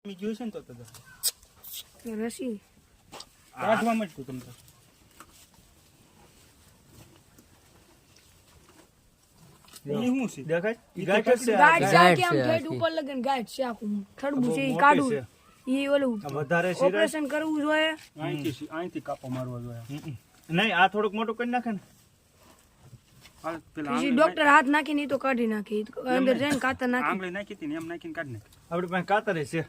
મી જોઈશે ને તો રસી કાઢવા માંડતું તમને એ શું છે દેખાય ગાંઠ છે આમ ઠેઠ ઉપર લગન ગાંઠ છે આખું થડબું છે ઈ કાઢું ઈ ઓલું વધારે ઓપરેશન કરવું જોઈએ અહીંથી કાપો મારવો જોઈએ નહીં આ થોડુંક મોટું કરી નાખે ને પછી ડોક્ટર હાથ નાખીને ઈ તો કાઢી નાખે અંદર જઈને કાતર નાખી આંગળી નાખી હતી ને એમ નાખીને કાઢી નાખે આપણી પાસે કાતર છે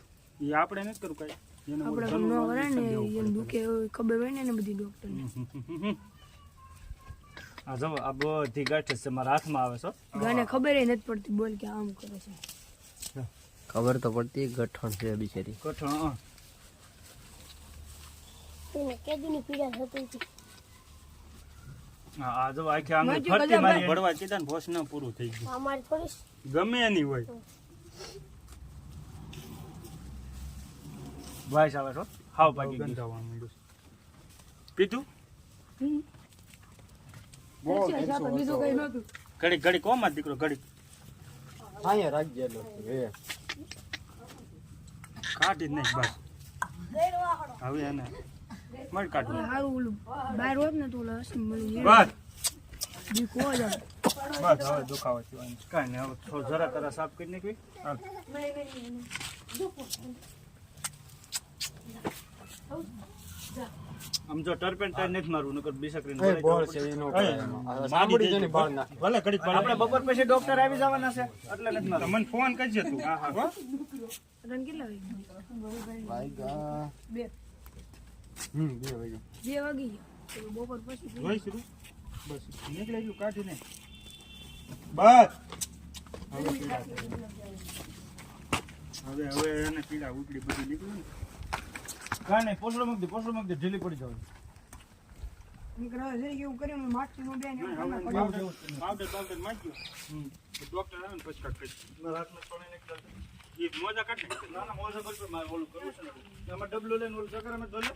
એ આપણે નથી કરવું કઈ આપણે નો વરાય ને એને દુખે ખબર હોય ને બધી ડોક્ટર ને આ જો આ બધી ગાંઠ છે મારા હાથમાં આવે છે ગાને ખબર નથી પડતી બોલ કે આમ કરે છે ખબર તો પડતી ગઠણ છે બિચારી કઠણ એને કેદુની પીડા થતી હા આ જો આખી આંગળી ફરતી મારી ભડવા કીધા ને ભોસ ન પૂરું થઈ ગયું અમારી થોડી ગમે એની હોય વાઈસ આવે છો હાવ પાકી ગંધાવા માંડ્યું પીધું બીજું કઈ નતું ઘડી ઘડી કોમાં દીકરો ઘડી અહીંયા રાખજે એ કાઢી જ નહીં બસ હવે એને મળ કાઢવું હારું ઓલું બહાર હોત ને તો ઓલા હસી મળી બસ બીકો જ આવે. બસ હવે દુખાવો થયો કાંઈ નહીં હવે થોડું જરા તરા સાફ કરી નાખવી હાલ. આમ જો ટર્પેન્ટાઇન નથી મારવું નકર બિસકરીને એ બોલ છે એનો સાંભળી જને બાળ નાખી ભલે ઘડીક આપણે બપોર પછી ડોક્ટર આવી જવાના છે એટલે નથી મારવું મને ફોન કરજે તું હા હા રન કેટલા વાગ્યા વાગ્યા 2 2 વાગ્યા 2 વાગી ગયા તો બપોર પછી જોઈ શરૂ બસ નીકળે એટલું કાઢીને બસ હવે એને પીડા ઉકળી બધી નીકળ્યું ને કાંઈ નહીં પોસડો મૂકી દે ઢીલી પડી જાવ નીકળવા જઈ એવું કર્યું માટી નો બેન પાવડર માગ્યો ડોક્ટર આવે ને પછી કાઢ મારા હાથમાં સોને નીકળે એ મોજા કાઢી નાના મોજા પર મારે ઓલું કરવું છે ને એમાં ડબલું લઈને ઓલું ચક્કર અમે દોલે